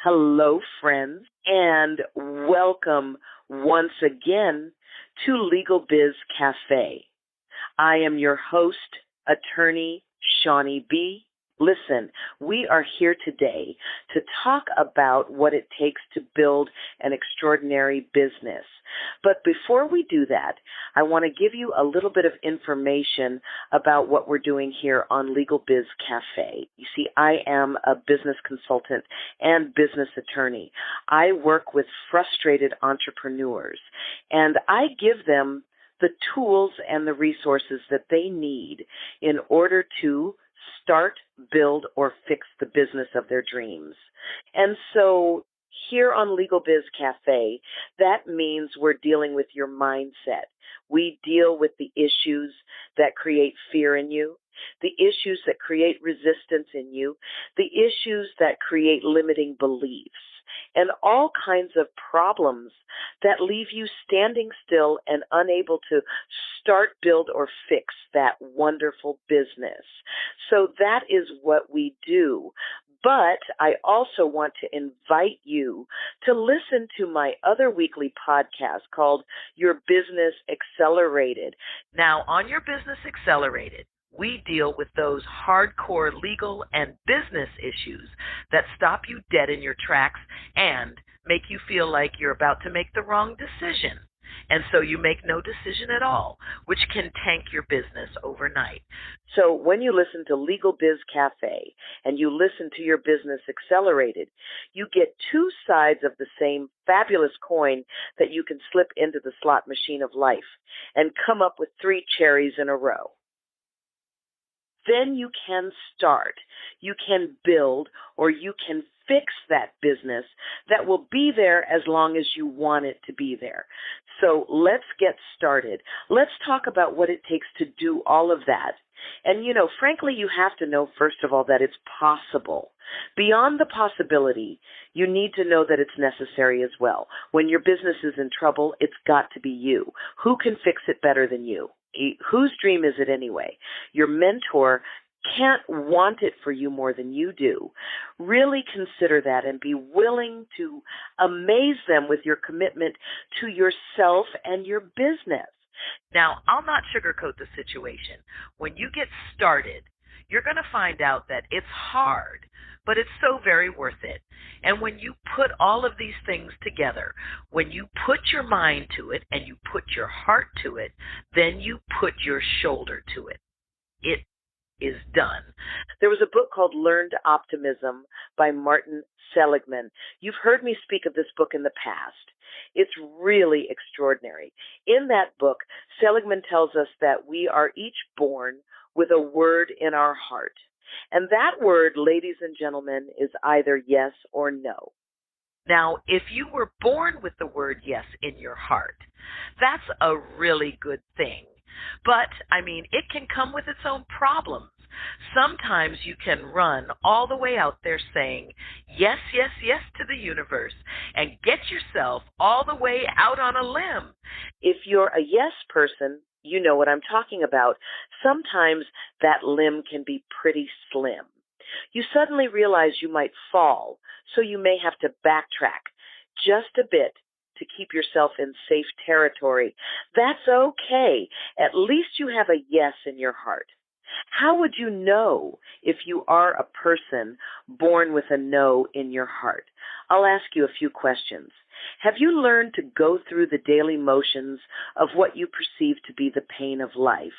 Hello, friends, and welcome once again to LegalBiz Cafe. I am your host, attorney Shaune B. Listen, we are here today to talk about what it takes to build an extraordinary business. But before we do that, I want to give you a little bit of information about what we're doing here on LegalBiz Cafe. You see, I am a business consultant and business attorney. I work with frustrated entrepreneurs, and I give them the tools and the resources that they need in order to start, build, or fix the business of their dreams. And so here on LegalBiz Cafe, that means we're dealing with your mindset. We deal with the issues that create fear in you, the issues that create resistance in you, the issues that create limiting beliefs, and all kinds of problems that leave you standing still and unable to start, build, or fix that wonderful business. So that is what we do. But I also want to invite you to listen to my other weekly podcast called Your Business Accelerated. Now, on Your Business Accelerated, we deal with those hardcore legal and business issues that stop you dead in your tracks and make you feel like you're about to make the wrong decision. And so you make no decision at all, which can tank your business overnight. So when you listen to LegalBiz Cafe and you listen to Your Business Accelerated, you get two sides of the same fabulous coin that you can slip into the slot machine of life and come up with 3 cherries in a row. Then you can start, you can build, or you can fix that business that will be there as long as you want it to be there. So let's get started. Let's talk about what it takes to do all of that. And, frankly, you have to know, first of all, that it's possible. Beyond the possibility, you need to know that it's necessary as well. When your business is in trouble, it's got to be you. Who can fix it better than you? Whose dream is it anyway? Your mentor can't want it for you more than you do. Really consider that and be willing to amaze them with your commitment to yourself and your business. Now, I'll not sugarcoat the situation. When you get started, you're going to find out that it's hard, but it's so very worth it. And when you put all of these things together, when you put your mind to it and you put your heart to it, then you put your shoulder to it. It is done. There was a book called Learned Optimism by Martin Seligman. You've heard me speak of this book in the past. It's really extraordinary. In that book, Seligman tells us that we are each born with a word in our heart. And that word, ladies and gentlemen, is either yes or no. Now, if you were born with the word yes in your heart, that's a really good thing. But, it can come with its own problems. Sometimes you can run all the way out there saying, yes, yes, yes to the universe, and get yourself all the way out on a limb. If you're a yes person, you know what I'm talking about. Sometimes that limb can be pretty slim. You suddenly realize you might fall, so you may have to backtrack just a bit to keep yourself in safe territory. That's okay. At least you have a yes in your heart. How would you know if you are a person born with a no in your heart? I'll ask you a few questions. Have you learned to go through the daily motions of what you perceive to be the pain of life?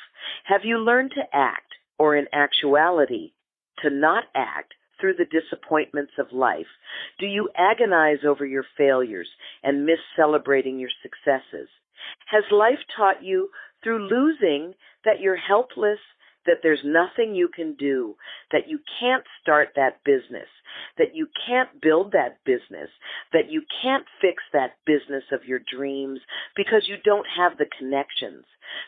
Have you learned to act, or in actuality, to not act through the disappointments of life? Do you agonize over your failures and miss celebrating your successes? Has life taught you through losing that you're helpless, that there's nothing you can do, that you can't start that business, that you can't build that business, that you can't fix that business of your dreams because you don't have the connections,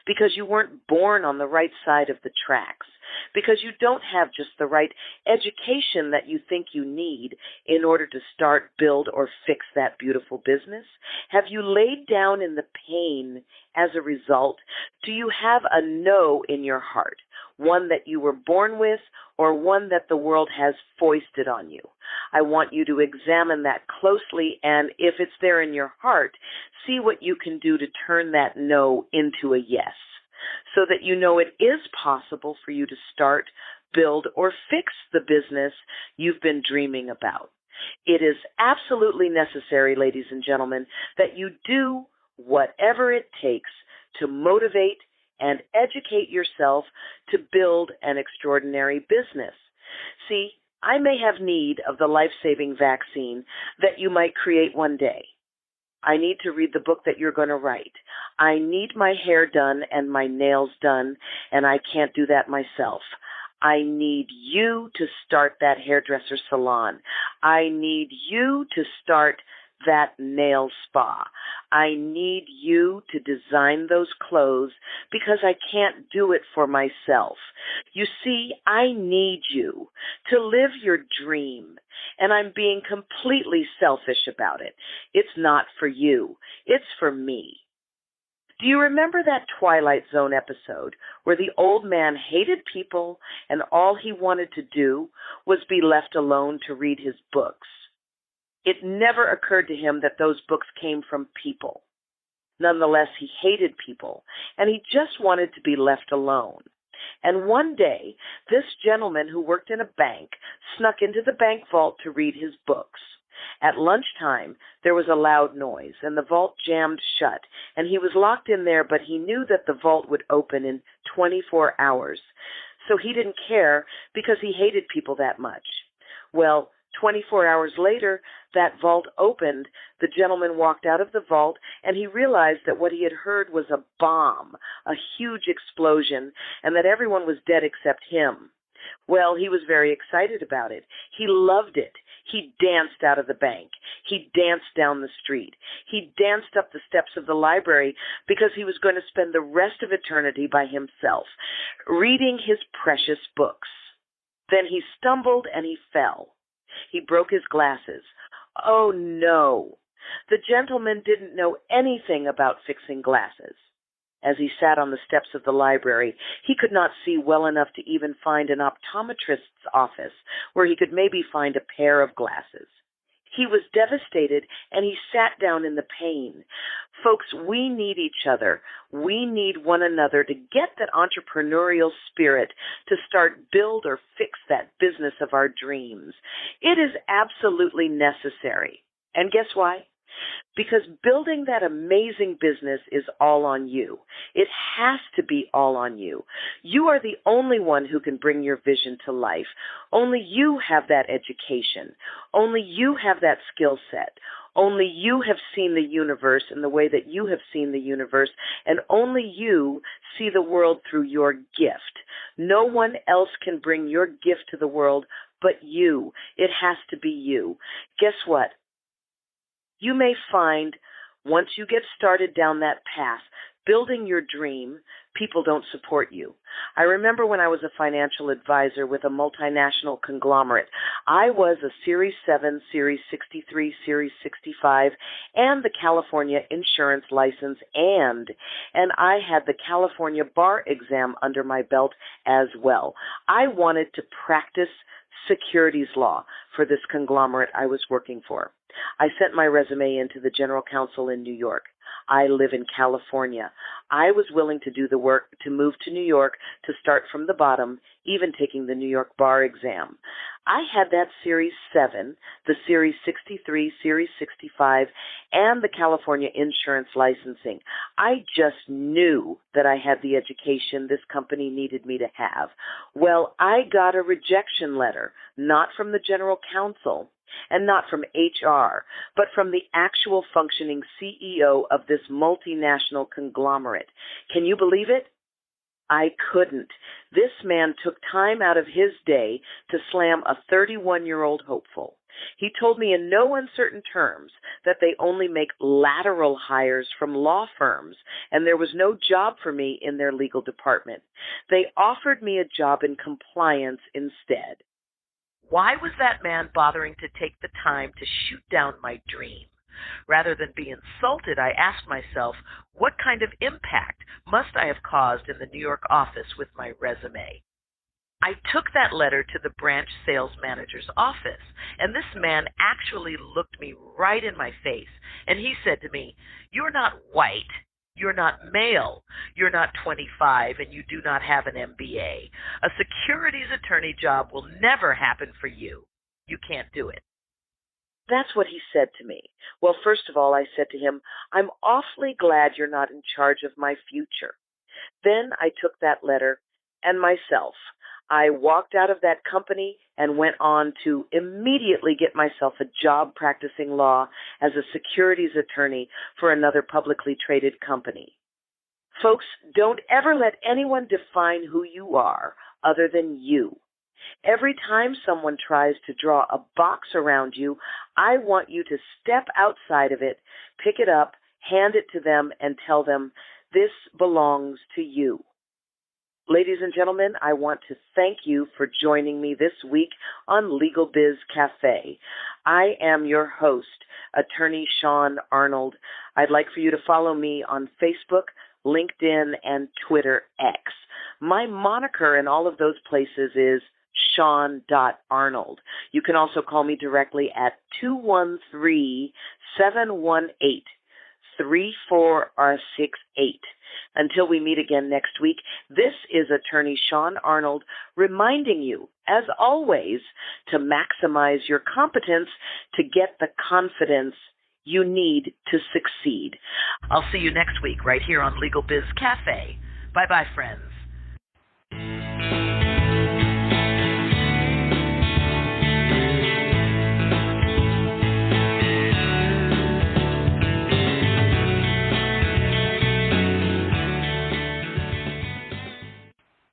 because you weren't born on the right side of the tracks, because you don't have just the right education that you think you need in order to start, build, or fix that beautiful business? Have you laid down in the pain as a result? Do you have a no in your heart, one that you were born with or one that the world has foisted on you? I want you to examine that closely, and if it's there in your heart, see what you can do to turn that no into a yes, so that you know it is possible for you to start, build, or fix the business you've been dreaming about. It is absolutely necessary, ladies and gentlemen, that you do whatever it takes to motivate and educate yourself to build an extraordinary business. See, I may have need of the life-saving vaccine that you might create one day. I need to read the book that you're going to write. I need my hair done and my nails done, and I can't do that myself. I need you to start that hairdresser salon. I need you to start that nail spa. I need you to design those clothes because I can't do it for myself. You see, I need you to live your dream, and I'm being completely selfish about it. It's not for you. It's for me. Do you remember that Twilight Zone episode where the old man hated people and all he wanted to do was be left alone to read his books? It never occurred to him that those books came from people. Nonetheless, he hated people, and he just wanted to be left alone. And one day, this gentleman who worked in a bank snuck into the bank vault to read his books. At lunchtime, there was a loud noise, and the vault jammed shut, and he was locked in there, but he knew that the vault would open in 24 hours. So he didn't care because he hated people that much. Well, 24 hours later, that vault opened. The gentleman walked out of the vault, and he realized that what he had heard was a bomb, a huge explosion, and that everyone was dead except him. Well, he was very excited about it. He loved it. He danced out of the bank. He danced down the street. He danced up the steps of the library because he was going to spend the rest of eternity by himself, reading his precious books. Then he stumbled and he fell. He broke his glasses. Oh, no. The gentleman didn't know anything about fixing glasses. As he sat on the steps of the library, he could not see well enough to even find an optometrist's office where he could maybe find a pair of glasses. He was devastated, and he sat down in the pain. Folks, we need each other. We need one another to get that entrepreneurial spirit to start, build, or fix that business of our dreams. It is absolutely necessary. And guess why? Because building that amazing business is all on you. It has to be all on you. You are the only one who can bring your vision to life. Only you have that education. Only you have that skill set. Only you have seen the universe in the way that you have seen the universe, and only you see the world through your gift. No one else can bring your gift to the world but you. It has to be you. Guess what? You may find, once you get started down that path, building your dream, people don't support you. I remember when I was a financial advisor with a multinational conglomerate. I was a Series 7, Series 63, Series 65, and the California insurance license, and I had the California bar exam under my belt as well. I wanted to practice securities law for this conglomerate I was working for. I sent my resume into the general counsel in New York. I live in California. I was willing to do the work to move to New York to start from the bottom, even taking the New York bar exam. I had that Series 7, the Series 63, Series 65, and the California insurance licensing. I just knew that I had the education this company needed me to have. Well, I got a rejection letter, not from the general counsel, and not from HR, but from the actual functioning CEO of this multinational conglomerate. Can you believe it? I couldn't. This man took time out of his day to slam a 31-year-old hopeful. He told me in no uncertain terms that they only make lateral hires from law firms, and there was no job for me in their legal department. They offered me a job in compliance instead. Why was that man bothering to take the time to shoot down my dream? Rather than be insulted, I asked myself, what kind of impact must I have caused in the New York office with my resume? I took that letter to the branch sales manager's office, and this man actually looked me right in my face, and he said to me, "You're not white, you're not male, you're not 25, and you do not have an MBA. A securities attorney job will never happen for you. You can't do it." That's what he said to me. Well, first of all, I said to him, "I'm awfully glad you're not in charge of my future." Then I took that letter and myself. I walked out of that company and went on to immediately get myself a job practicing law as a securities attorney for another publicly traded company. Folks, don't ever let anyone define who you are other than you. Every time someone tries to draw a box around you, I want you to step outside of it, pick it up, hand it to them, and tell them, "This belongs to you." Ladies and gentlemen, I want to thank you for joining me this week on LegalBiz Cafe. I am your host, Attorney Shaune Arnold. I'd like for you to follow me on Facebook, LinkedIn, and Twitter X. My moniker in all of those places is Shaune.Arnold. You can also call me directly at 213-718-3468. Until we meet again next week, this is Attorney Shaune Arnold reminding you, as always, to maximize your competence to get the confidence you need to succeed. I'll see you next week right here on LegalBiz Cafe. Bye-bye, friends.